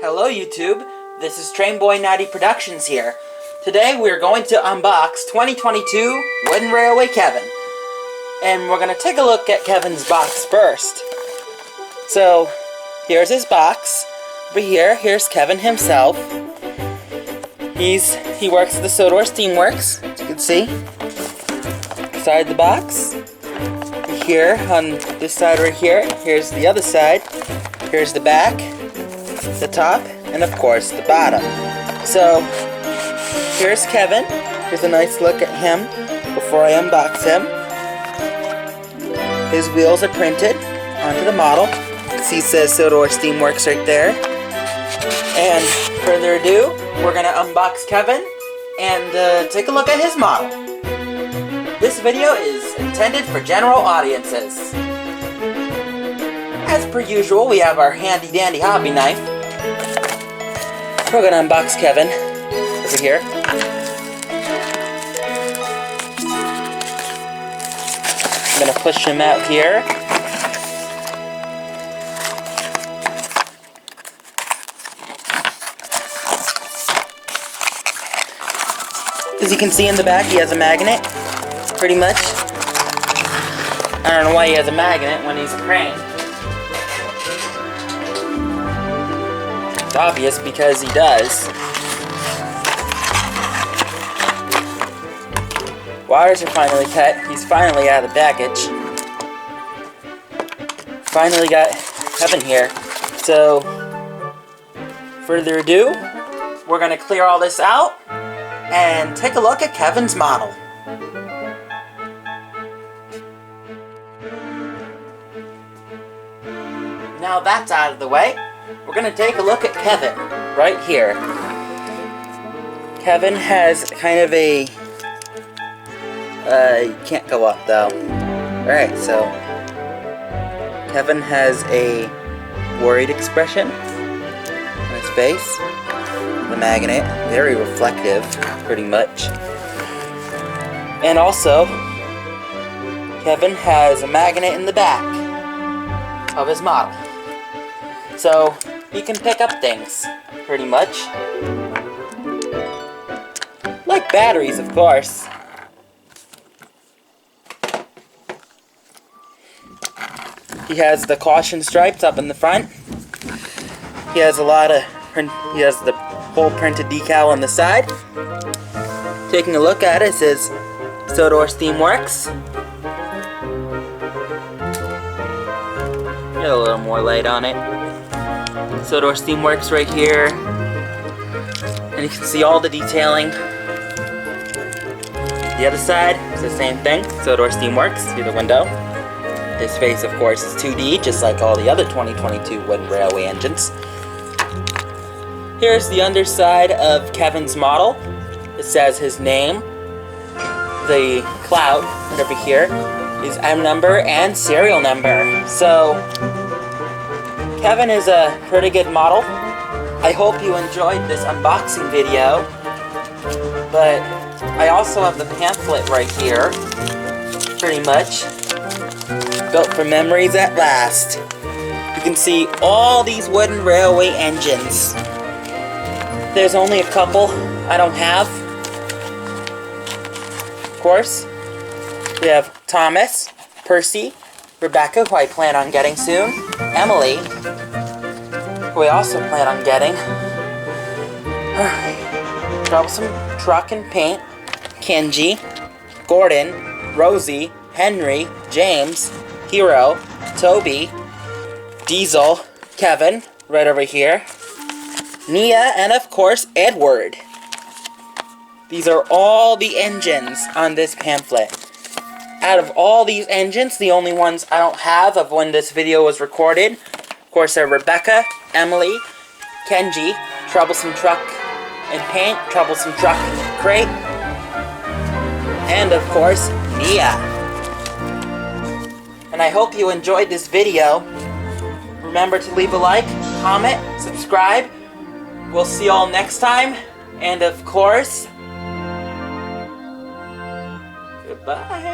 Hello YouTube, this is Trainboy90 Productions here. Today we're going to unbox 2022 Wooden Railway Kevin. And we're going to take a look at Kevin's box first. So, here's his box. Over here, here's Kevin himself. He works at the Sodor Steamworks, as you can see. Inside the box. Here, on this side right here, here's the other side. Here's the back, the top, and of course the bottom. So, here's Kevin. Here's a nice look at him before I unbox him. His wheels are printed onto the model. See, it says Sodor Steamworks right there. And further ado, we're gonna unbox Kevin and take a look at his model. This video is intended for general audiences. As per usual, we have our handy dandy hobby knife. We're gonna unbox Kevin over here. I'm gonna push him out here. As you can see in the back, he has a magnet, pretty much. I don't know why he has a magnet when he's a crane. It's obvious because he does. Wires are finally cut. He's finally out of the package. Finally got Kevin here. So, further ado, we're gonna clear all this out and take a look at Kevin's model. Now that's out of the way, we're going to take a look at Kevin right here. Kevin has kind of a... you can't go up though. Alright, so Kevin has a worried expression on his face. The magnet, very reflective, pretty much. And also, Kevin has a magnet in the back of his model. So, he can pick up things, pretty much. Like batteries, of course. He has the caution stripes up in the front. He has he has the whole printed decal on the side. Taking a look at it, it says Sodor Steamworks. Get a little more light on it. Sodor Steamworks right here. And you can see all the detailing. The other side is the same thing. Sodor Steamworks through the window. His face, of course, is 2D, just like all the other 2022 wooden railway engines. Here's the underside of Kevin's model. It says his name. The cloud right over here is M number and serial number. So, Kevin is a pretty good model. I hope you enjoyed this unboxing video. But I also have the pamphlet right here. Pretty much. Built for memories at last. You can see all these wooden railway engines. There's only a couple I don't have. Of course, we have Thomas, Percy, Rebecca, who I plan on getting soon, Emily, who I also plan on getting, Troublesome Truck and Paint, Kenji, Gordon, Rosie, Henry, James, Hero, Toby, Diesel, Kevin, right over here, Nia, and of course, Edward. These are all the engines on this pamphlet. Out of all these engines, the only ones I don't have of when this video was recorded, of course, are Rebecca, Emily, Kenji, Troublesome Truck and Paint, Troublesome Truck Crate, and of course, Nia. And I hope you enjoyed this video. Remember to leave a like, comment, subscribe. We'll see y'all next time. And of course, goodbye.